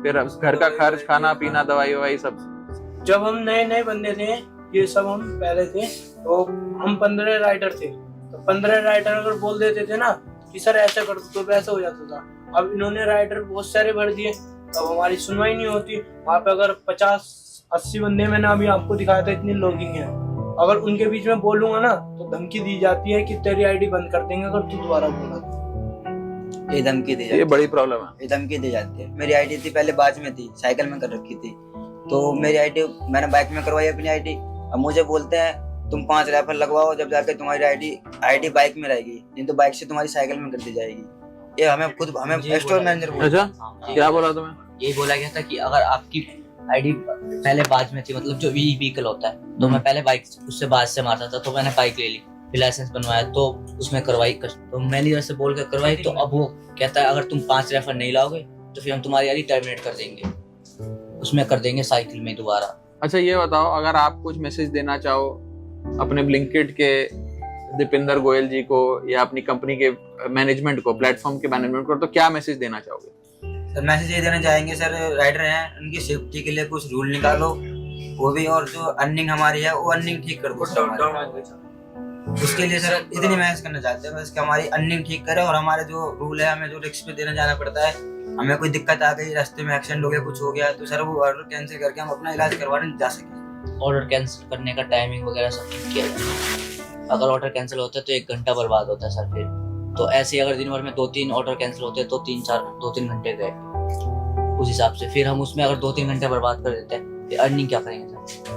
फिर घर का खर्च, खाना पीना, दवाई ववाई सब। जब हम नए नए बंदे थे, ये सब हम पहले थे, तो हम 15 राइडर थे। तो 15 राइडर अगर बोल देते थे ना कि सर ऐसा कर दो, तो वैसा हो जाता था। अब इन्होंने राइडर बहुत सारे भर दिए, अब हमारी सुनवाई नहीं होती। वहाँ पे अगर 50-80 बंदे, मैंने अभी आपको दिखाया था इतनी लॉगिंग है, अगर उनके बीच में बोलूंगा ना तो धमकी दी जाती है कि तेरी आईडी बंद कर देंगे अगर तू दोबारा बोला तो। ये धमकी दी जाती ये है, बड़ी प्रॉब्लम है। ये धमकी दी जाती है। मेरी आईडी थी पहले बाज में थी, साइकिल में कर रखी थी, तो मेरी आईडी मैंने बाइक में करवाई अपनी आईडी। अब मुझे बोलते हैं तुम 5 रेफर लगवाओ, जब जाके तुम्हारी आईडी बाइक में रहेगी, नहीं तो बाइक से तुम्हारी साइकिल में कर दी जाएगी। ये हमें स्टोर मैनेजर बोला। अच्छा, क्या बोला तुम्हें? यही बोला गया था कि अगर आपकी आईडी पहले बाज में थी, मतलब जो व्हीकल होता है, तो मैं पहले बाइक उससे बाज से मारता था, तो मैंने बाइक ले ली, फिर लाइसेंस बनवाया, तो उसमें करवाई, तो मैनेजर से बोल कर करवाई। तो अब वो कहता है अगर तुम 5 रेफर नहीं लाओगे तो फिर हम तुम्हारी आईडी टर्मिनेट कर देंगे, उसमें कर देंगे साइकिल में दोबारा। अच्छा ये बताओ, अगर आप कुछ मैसेज देना चाहो अपने ब्लिंकिट के दीपिंदर गोयल जी को या अपनी कंपनी के मैनेजमेंट को, प्लेटफॉर्म के मैनेजमेंट को, तो क्या मैसेज देना चाहोगे? सर मैसेज ये देना चाहेंगे, सर राइडर हैं उनकी सेफ्टी के लिए कुछ रूल निकालो वो भी, और जो अर्निंग हमारी है वो अर्निंग ठीक कर दो। उसके लिए सर इतनी मेहनत करना चाहते हैं बस कि हमारी अर्निंग ठीक करे, और हमारे जो रूल है, हमें जो रिस्क पे देने जाना पड़ता है, हमें कोई दिक्कत आ गई, रास्ते में एक्सीडेंट हो गया, कुछ हो गया, तो सर वो ऑर्डर कैंसिल करके हम अपना इलाज करवाने जा सकें। ऑर्डर कैंसिल करने का टाइमिंग वगैरह सब ठीक किया जाता है। अगर ऑर्डर कैंसिल होता है तो 1 घंटा बर्बाद होता है सर। फिर तो ऐसे ही अगर दिन भर में 2-3 ऑर्डर कैंसिल होते हैं तो 2-3 घंटे गए उस हिसाब से। फिर हम उसमें अगर 2-3 घंटे बर्बाद कर देते हैं, फिर अर्निंग क्या करेंगे सर?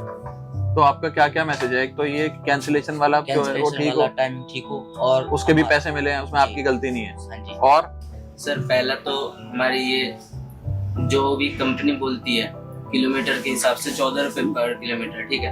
तो आपका क्या क्या मैसेज है? एक तो ये कैंसिलेशन वाला वो ठीक हो, टाइमिंग ठीक हो, और उसके भी पैसे मिले हैं, उसमें आपकी गलती नहीं है। हाँ जी। और सर पहला तो हमारी ये जो भी कंपनी बोलती है किलोमीटर के हिसाब से 14 रुपए पर किलोमीटर, ठीक है,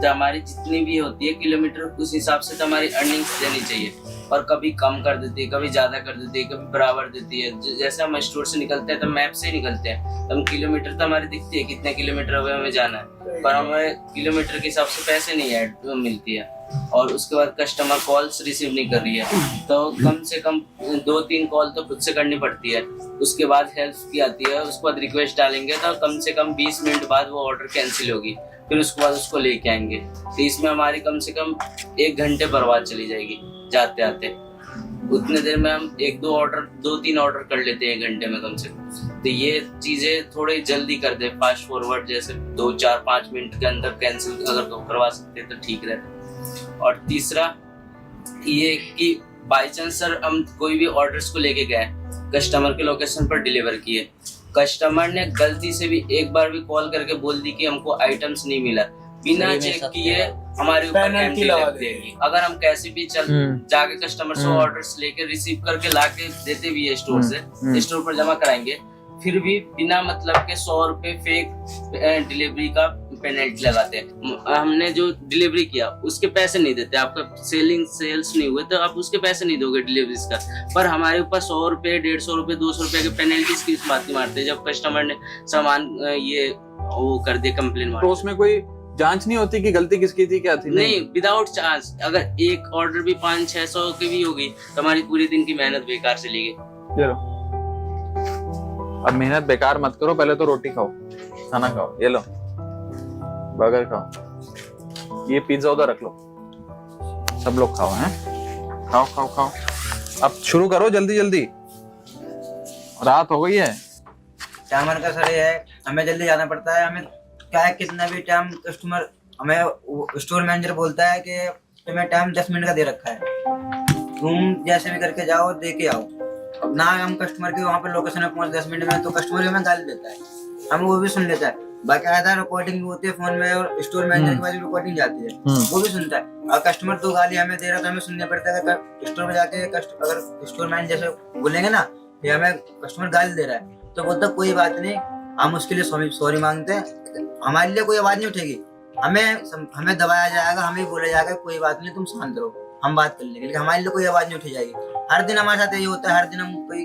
तो हमारी जितनी भी होती है किलोमीटर उस हिसाब से तो हमारी अर्निंग देनी चाहिए, और कभी कम कर देती है, कभी ज्यादा कर देती है, कभी बराबर देती है। जैसे हम स्टोर से निकलते हैं तो मैप से ही निकलते हैं, तो हम किलोमीटर तो हमारी दिखती है कितने किलोमीटर हुए हमें जाना है, पर हमें किलोमीटर के हिसाब से पैसे नहीं ऐड मिलती है। और उसके बाद कस्टमर कॉल्स रिसीव नहीं कर रही है, तो कम से कम 2-3 कॉल तो खुद से करनी पड़ती है। उसके बाद हेल्प की आती है, उसके बाद रिक्वेस्ट डालेंगे तो कम से कम 20 मिनट बाद वो ऑर्डर कैंसिल होगी, फिर उसके बाद उसको लेके आएंगे, तो इसमें हमारी कम से कम 1 घंटे बर्बाद चली जाएगी जाते आते। उतने देर में हम 2-3 ऑर्डर कर लेते हैं 1 घंटे में कम से कम। तो ये चीजें थोड़ी जल्दी कर दे, फास्ट फॉरवर्ड, जैसे 2-4-5 मिनट के अंदर कैंसिल अगर करवा सकते तो ठीक रहता। और तीसरा ये कि बाई चांस सर हम कोई भी ऑर्डर्स को लेके गए, कस्टमर के लोकेशन पर डिलीवर किए, कस्टमर ने गलती से भी एक बार भी कॉल करके बोल दी कि हमको आइटम्स नहीं मिला, बिना चेक किए हमारे ऊपर पेनल्टी लग देगी। अगर हम कैसे भी जाके कस्टमर से ऑर्डर्स लेके रिसीव करके लाके देते भी है स्टोर से, स्टोर पर जमा कराएंगे, फिर भी बिना मतलब के 100 रुपए फेक डिलीवरी का पेनल्टी लगाते हैं। हमने जो डिलीवरी किया उसके पैसे नहीं देते, आपका सेल्स नहीं हुए तो आप उसके पैसे नहीं दोगे डिलीवरी का, पर हमारे ऊपर 100 रुपए, 150 रुपए, 200 रुपए के पेनल्टी किस बात की मारते हैं जब कस्टमर ने सामान ये वो कर दिया, कंप्लेन मार। तो उसमें कोई जांच नहीं होती कि गलती किसकी थी, क्या थी? नहीं, विदाउट चार्ज। अगर एक ऑर्डर भी 500-600 की भी होगी तो हमारी पूरी दिन की मेहनत बेकार चली गई। चलो अब मेहनत बेकार मत करो, पहले तो रोटी खाओ, खाना खाओ, ये लो बर्गर खाओ, ये पिज्जा उधर रख लो, सब लोग खाओ हैं, खाओ खाओ खाओ। अब शुरू करो जल्दी जल्दी, रात हो गई है। टाइमर का सर ये है, हमें जल्दी जाना पड़ता है। हमें क्या है, कितना भी टाइम कस्टमर, हमें स्टोर मैनेजर बोलता है कि तुम्हें टाइम 10 मिनट का दे रखा है, तुम जैसे भी करके जाओ, दे के आओ। अब ना हम कस्टमर के वहाँ पे लोकेशन में पहुंच 10 मिनट में, तो कस्टमर हमें गाली देता है, हमें वो भी सुन लेता है। बाकायदा रिकॉर्डिंग भी होती है फोन में, और स्टोर मैनेजर के पास रिकॉर्डिंग जाती है, वो भी सुनता है। और कस्टमर 2 गाली हमें दे रहा है तो हमें सुनने पड़ता है। स्टोर में जाके अगर स्टोर मैनेजर से बोलेंगे ना कि हमें कस्टमर गाली दे रहा है, तो बोलता कोई बात नहीं, हम उसके लिए सॉरी मांगते हैं, हमारे लिए कोई आवाज नहीं उठेगी, हमें दबाया जाएगा, हमें बोला जाएगा कोई बात नहीं, तुम शांत रहो, हम बात कर लेंगे, लेकिन हमारे लिए कोई आवाज नहीं उठी जाएगी। हर दिन हमारे साथ यही होता है, हर दिन हम कोई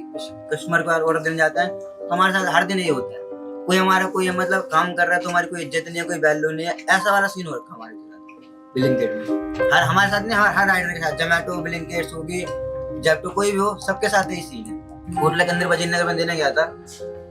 कस्टमर को ऑर्डर देने जाता है तो हमारे साथ हर दिन यही होता है, कोई हमारा कोई मतलब काम कर रहा है तो हमारी कोई इज्जत नहीं है, कोई वैल्यू नहीं है, ऐसा वाला सीन हो रखा हमारे साथ ब्लिंकिट में। हमारे साथ नहीं, हर राइडर के साथ, जोमेटो, ब्लिंकिट, स्विगी, जेप्टो कोई भी हो, सबके साथ ही सीन है। होटल के अंदर वजीर नगर में देने गया था,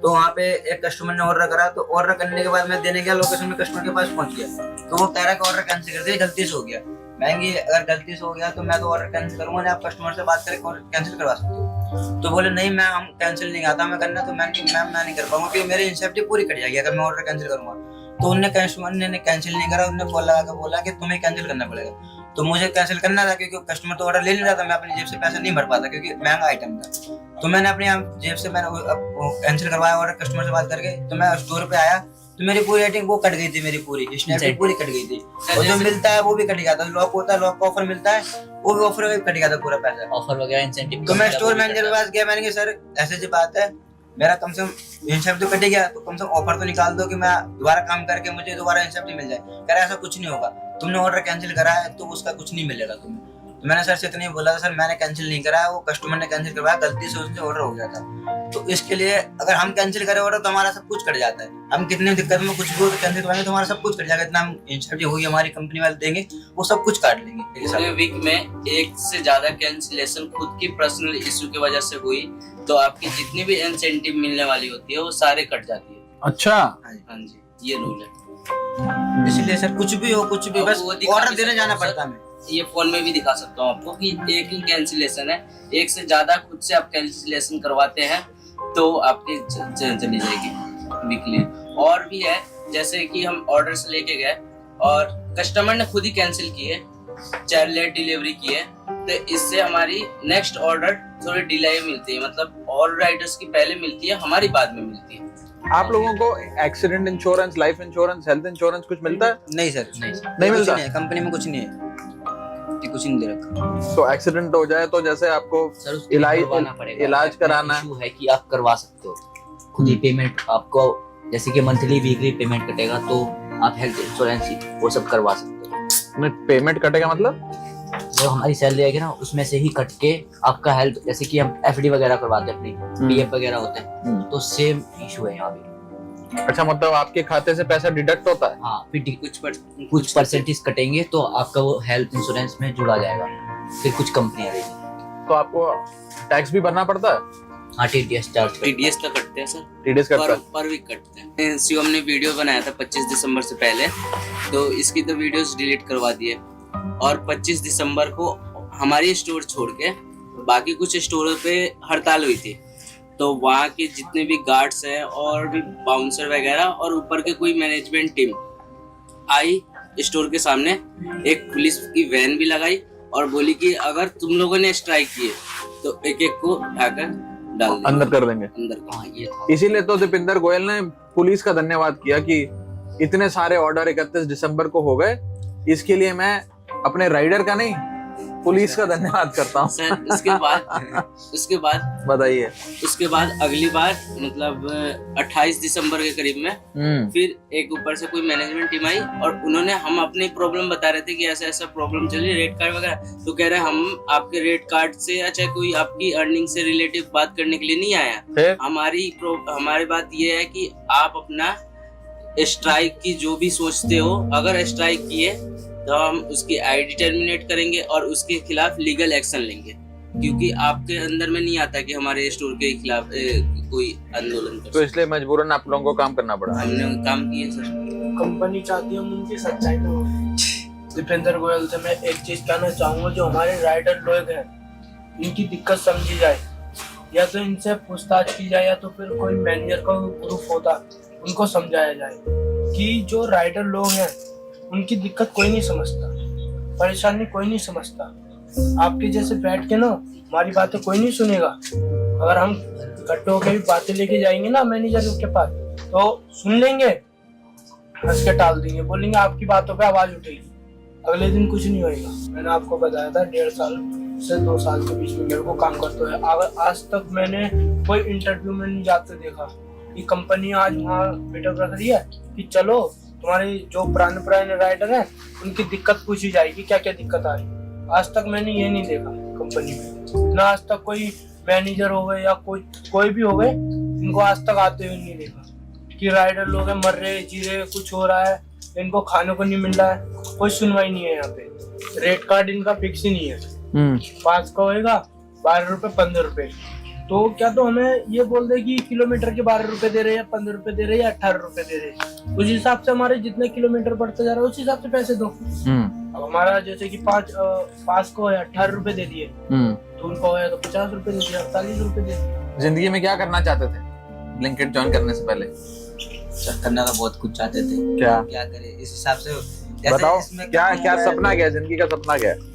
तो वहाँ पे एक कस्टमर ने ऑर्डर करा, तो ऑर्डर करने के बाद मैं देने गया, लोकेशन में कस्टमर के पास पहुंच गया, तो वो कह रहा है ऑर्डर कैंसिल कर दिया, गलती से हो गया। महंगी अगर गलती से हो गया तो मैं तो ऑर्डर कैंसिल करूंगा ना, आप कस्टमर से बात करके कैंसिल करवा सकते हो। तो बोले नहीं मैं हम कैंसिल नहीं आता मैं करना, तो मैं नहीं कर पाऊंगा क्योंकि मेरी इंसेप्टी पूरी कट जाएगी अगर मैं ऑर्डर कैंसिल करूंगा। तो उनने कस्टमर ने कैंसिल नहीं करा, उन्होंने बोला कि तुम्हें कैंसिल करना पड़ेगा। तो मुझे कैंसिल करना था क्योंकि कस्टमर तो ऑर्डर ले नहीं रहा था, मैं अपनी जेब से पैसा नहीं भर पाता क्योंकि महंगा आइटम था। तो मैंने अपनी जेब से मैंने कैंसिल करवाया ऑर्डर कस्टमर से बात करके। तो मैं स्टोर पे आया तो मेरी पूरी रेटिंग वो कट गई थी, मेरी पूरी स्नैपडील पूरी कट गई थी, और जो मिलता है वो भी कट गया था। लॉक होता है, लॉक का ऑफर मिलता है, वो भी ऑफर में कट गया था पूरा पैसा, ऑफर वगैरह इंसेंटिव। तो मैं स्टोर मैनेजर के पास गया, मैंने कहा सर ऐसे जी बात है, मेरा कम से कम इंसेप्ट तो कट गया, तो कम से कम ऑफर तो निकाल दो कि मैं दोबारा काम करके मुझे दोबारा इंसेप्ट मिल जाए। कह रहा ऐसा कुछ नहीं होगा, तुमने ऑर्डर कैंसिल करा है तो उसका कुछ नहीं मिलेगा तुम्हें। तो मैंने सर से इतना ही बोला था, सर मैंने कैंसिल नहीं करा है, वो कस्टमर ने कैंसिल करवाया, गलती से उससे ऑर्डर हो गया था। तो इसके लिए अगर हम कैंसिल करें ऑर्डर तो हमारा सब कुछ कट जाता है। हम कितने दिक्कत में कुछ भी हो तो कैंसिल करवाएंगे तो हमारा सब कुछ कट जाएगा, इतना हम इंसेप्ट होगी हमारी कंपनी वाले देंगे वो सब कुछ काट लेंगे। पूरे वीक में एक से ज्यादा कैंसिलेशन खुद की पर्सनल इशू की वजह से हुई तो आपकी जितनी भी इंसेंटिव मिलने वाली होती है वो सारे कट जाती है। अच्छा, हाँ जी, ये रूल है। इसलिए सर कुछ भी हो कुछ भी, बस ऑर्डर देने जाना पड़ता है। ये फोन में भी दिखा सकता हूँ आपको कि एक ही कैंसिलेशन है, एक से ज्यादा खुद से आप कैंसिलेशन करवाते हैं तो आपकी चली जाएगी वीकली। और भी है जैसे कि हम ऑर्डर से लेके गए और कस्टमर ने खुद ही कैंसिल किए, चाहे लेट डिलीवरी किए, तो इससे हमारी नेक्स्ट ऑर्डर थोड़ी डिले मिलती है, मतलब और राइडर्स की पहले मिलती है, हमारी बाद में मिलती है। आप लोगों को accident insurance, life insurance, health insurance कुछ मिलता है? नहीं सर, नहीं मिलता, कंपनी में कुछ नहीं है, कुछ नहीं दे रखा। तो एक्सीडेंट हो जाए तो जैसे आपको इलाज कराना है कि आप करवा सकते हो खुद ही पेमेंट, आपको जैसे कि मंथली वीकली पेमेंट कटेगा तो आप हेल्थ इंश्योरेंस वो सब करवा सकते हो। पेमेंट कटेगा मतलब जो हमारी सैलरी आएगी ना उसमें से ही कट के आपका हेल्थ, जैसे कि हम एफडी वगैरह करवाते हैं अपनी, पीएफ वगैरह होते हैं, तो सेम इशू है यहाँ पे। अच्छा, मतलब आपके खाते से पैसा डिडक्ट होता है? हाँ, फिर कुछ परसेंटेज कटेंगे तो आपका वो हेल्थ इंश्योरेंस में जुड़ा जाएगा, फिर कुछ कंपनियां रहेगी। तो आपको टैक्स भी भरना पड़ता है? हाँ, टीडीएस चार्ज, टीडीएस तो कटते हैं सर, टीडीएस कटता है पर वीक कटते हैं। शिवम ने वीडियो बनाया था 25 दिसंबर से पहले, तो इसकी तो वीडियोस डिलीट करवा दिए, और 25 दिसंबर को हमारी स्टोर छोड़ के बाकी कुछ स्टोरों पे हड़ताल हुई थी, तो वहाँ के जितने भी गार्ड्स हैं और भी बाउंसर वगैरह और ऊपर के कोई मैनेजमेंट टीम आई स्टोर के सामने, एक पुलिस की वैन भी लगाई और बोली कि अगर तुम लोगों ने स्ट्राइक किए तो एक एक को उठाकर डाल देंगे, अंदर कर देंगे। अंदर। हाँ, ये था। इसीलिए तो दीपिंदर गोयल ने पुलिस का धन्यवाद किया कि इतने सारे ऑर्डर 31 दिसंबर को हो गए, इसके लिए मैं अपने राइडर का नहीं पुलिस का धन्यवाद करता हूँ। सर उसके बाद बताइए। उसके बाद अगली बार मतलब 28 दिसंबर के करीब में फिर एक ऊपर से कोई मैनेजमेंट टीम आई और उन्होंने, हम अपनी प्रॉब्लम बता रहे थे कि ऐसा ऐसा प्रॉब्लम चली रेट कार्ड वगैरह, तो कह रहे हम आपके रेट कार्ड से या चाहे कोई आपकी अर्निंग से रिलेटिव बात करने के लिए नहीं आया। हमारी बात ये है कि आप अपना स्ट्राइक की जो भी सोचते हो, अगर स्ट्राइक किए तो हम उसकी आईडी टर्मिनेट करेंगे और उसके खिलाफ लीगल एक्शन लेंगे, क्योंकि आपके अंदर में नहीं आता कि हमारे स्टोर के खिलाफ कोई आंदोलन कर। तो इसलिए मजबूरन आप लोगों को काम करना पड़ा। हमने काम किए सर। कंपनी चाहती है उनकी सच्चाई ना हो। दीपेंद्र गोयल से मैं एक चीज कहना चाहूंगा, जो हमारे राइडर लोग हैं इनकी दिक्कत समझी जाए, या तो इनसे पूछताछ की जाए या तो फिर कोई मैनेजर का ग्रुप होता उनको समझाया जाए कि जो राइडर लोग हैं उनकी दिक्कत कोई नहीं समझता, परेशानी कोई नहीं समझता। आपके जैसे बैठ के ना हमारी बातें कोई नहीं सुनेगा। अगर हम इकट्ठे होकर भी बातें लेके जाएंगे ना मैनेजर के पास तो सुन लेंगे, हंस के टाल देंगे, बोलेंगे आपकी बातों पे आवाज उठेगी, अगले दिन कुछ नहीं होएगा। मैंने आपको बताया था 1.5 साल से 2 साल के बीच में मेरे को काम करते हुए, आज तक मैंने कोई इंटरव्यू में नहीं जाते देखा कि कंपनी आज वहाँ मीटअप रख रही है कि चलो तुम्हारे जो पुराने राइडर हैं उनकी दिक्कत पूछी जाएगी, क्या क्या दिक्कत आ रही है। आज तक मैंने ये नहीं देखा कंपनी में, ना आज तक कोई मैनेजर हो गए या कोई भी हो गए, इनको आज तक आते हुए नहीं देखा कि राइडर लोग मर रहे जी रहे, कुछ हो रहा है, इनको खाने को नहीं मिल रहा है, कोई सुनवाई नहीं है यहाँ पे। रेट कार्ड इनका फिक्स ही नहीं है, 5 का होएगा 12 रुपए 15 रुपए। तो क्या तो हमें ये बोल दे कि किलोमीटर के 12 रुपए दे रहे हैं या 15 रुपए दे रहे हैं या 18 रुपए दे रहे हैं, उस हिसाब से हमारे जितने किलोमीटर बढ़ते जा रहे हैं उस हिसाब से पैसे दो। अब हमारा जैसे कि 5 को है 18 रुपए दे दिए, तो उनको है तो 50 रुपए दे दिए, 48 रुपए दे दिए। जिंदगी में क्या करना चाहते थे ब्लिंकिट ज्वाइन करने से पहले? सर करना तो बहुत कुछ चाहते थे, क्या क्या करे इस हिसाब से। बताओ, क्या क्या सपना क्या है जिंदगी का? सपना क्या है?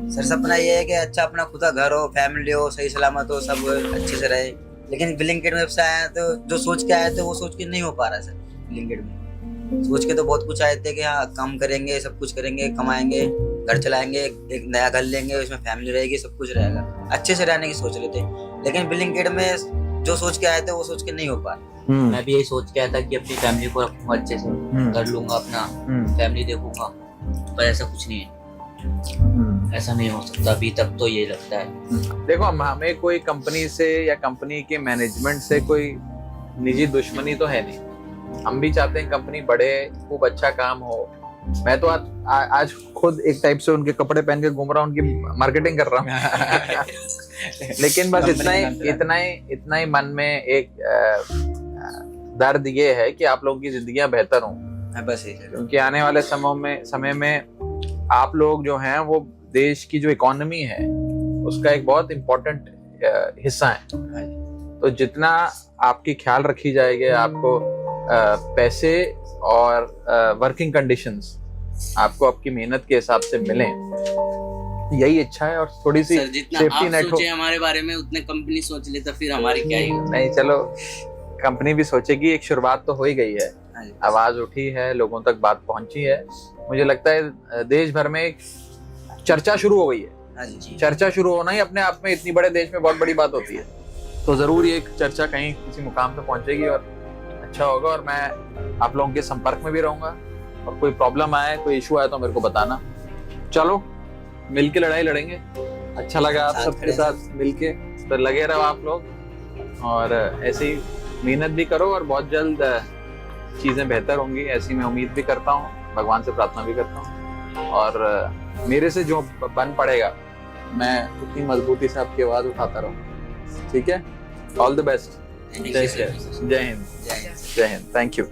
सर सपना ये है कि अच्छा अपना खुद का घर हो, फैमिली हो, सही सलामत हो, सब अच्छे से रहे। लेकिन ब्लिंकिट में से आए तो जो सोच के आए थे वो सोच के नहीं हो पा रहा सर। ब्लिंकिट में सोच के तो बहुत कुछ आए थे कि हाँ काम करेंगे, सब कुछ करेंगे, कमाएंगे, घर चलाएंगे, एक नया घर लेंगे, उसमें फैमिली रहेगी, सब कुछ रहेगा, अच्छे से रहने की सोच रहे थे। लेकिन ब्लिंकिट में जो सोच के आए थे वो सोच के नहीं हो पा रहा। मैं भी यही सोच के आया था कि अपनी फैमिली को रखूंगा अच्छे से, कर लूंगा अपना, फैमिली देखूंगा, पर ऐसा कुछ नहीं है। ऐसा नहीं हो सकता अभी तक तो ये लगता है। देखो, हमें कोई कंपनी से या कंपनी के मैनेजमेंट से कोई निजी दुश्मनी तो है नहीं। हम भी चाहते हैं कंपनी बढ़े, खूब अच्छा काम हो। मैं तो आज खुद एक टाइप से उनके कपड़े पहन के घूम रहा हूँ, उनकी मार्केटिंग कर रहा हूँ। लेकिन बस इतना ही मन में एक दर्द ये है कि आप लोगों की जिंदगियां बेहतर हों। बस क्योंकि आने वाले समय में आप लोग जो हैं वो देश की जो इकोनॉमी है उसका एक बहुत इम्पोर्टेंट हिस्सा है। तो जितना आपकी ख्याल रखी जाएगी, आपको पैसे और वर्किंग कंडीशंस आपको आपकी मेहनत के हिसाब से मिलें, यही इच्छा है। और थोड़ी सी सेफ्टी नेट हो। हमारे बारे में उतने कंपनी सोच ले तो फिर हमारी क्या ही। नहीं, चलो कंपनी भी सोचेगी। एक शुरुआत तो हो ही गई है, आवाज उठी है, लोगों तक बात पहुंची है। मुझे लगता है देश भर में एक चर्चा शुरू हो गई है। चर्चा शुरू होना ही अपने आप में इतनी बड़े देश में बहुत बड़ी बात होती है। तो जरूर ये एक चर्चा कहीं किसी मुकाम पे पहुंचेगी और अच्छा होगा। और मैं आप लोगों के संपर्क में भी रहूंगा, और कोई प्रॉब्लम आए, कोई इशू आए तो मेरे को बताना। चलो मिलके लड़ाई लड़ेंगे। अच्छा लगा आप सबके साथ मिलके। तो लगे रहो आप लोग, और ऐसे ही मेहनत भी करो, और बहुत जल्द चीजें बेहतर होंगी ऐसी मैं उम्मीद भी करता हूँ, भगवान से प्रार्थना भी करता हूँ। और मेरे से जो बन पड़ेगा मैं उतनी मजबूती से आपकी आवाज उठाता रहूँ। ठीक है, ऑल द बेस्ट। जय हिंद। Thank you.